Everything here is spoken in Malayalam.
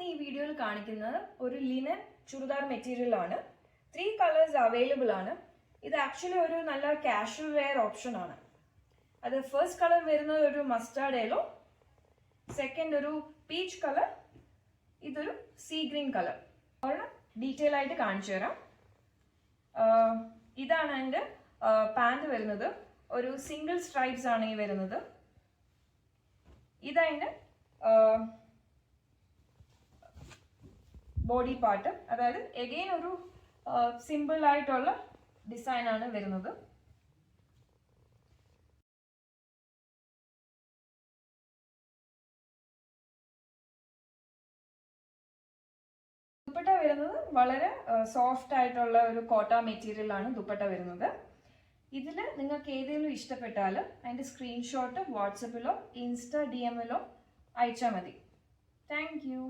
ഇന്ന് ഈ വീഡിയോയിൽ കാണിക്കുന്നത് ഒരു ലിനൻ ചുരിദാർ മെറ്റീരിയൽ ആണ്. 3 കളേഴ്സ് അവൈലബിൾ ആണ്. ഇത് ആക്ച്വലി ഒരു നല്ല കാഷ്വൽ വെയർ ഓപ്ഷൻ ആണ്. അത് ഫസ്റ്റ് കളർ വരുന്നത് ഒരു മസ്റ്റാർഡ് യെല്ലോ, സെക്കൻഡ് ഒരു പീച്ച് കളർ, ഇതൊരു സീ ഗ്രീൻ കളർ. ഡീറ്റെയിൽ ആയിട്ട് കാണിച്ചു തരാം. ഇതാണ് എൻ്റെ പാൻറ് വരുന്നത്. ഒരു സിംഗിൾ സ്ട്രൈപ്സ് ആണ് ഈ വരുന്നത്. ഇതതിൻ്റെ ബോഡി പാർട്ട്, അതായത് എഗെയിൻ ഒരു സിമ്പിൾ ആയിട്ടുള്ള ഡിസൈൻ ആണ് വരുന്നത്. ദുപ്പട്ട വരുന്നത് വളരെ സോഫ്റ്റ് ആയിട്ടുള്ള ഒരു കോട്ട മെറ്റീരിയൽ ആണ് ദുപ്പട്ട വരുന്നത്. ഇതിൽ നിങ്ങൾക്ക് ഏതെങ്കിലും ഇഷ്ടപ്പെട്ടാൽ അതിൻ്റെ സ്ക്രീൻഷോട്ട് വാട്സപ്പിലോ ഇൻസ്റ്റ DM-ലോ അയച്ചാൽ മതി. Thank you.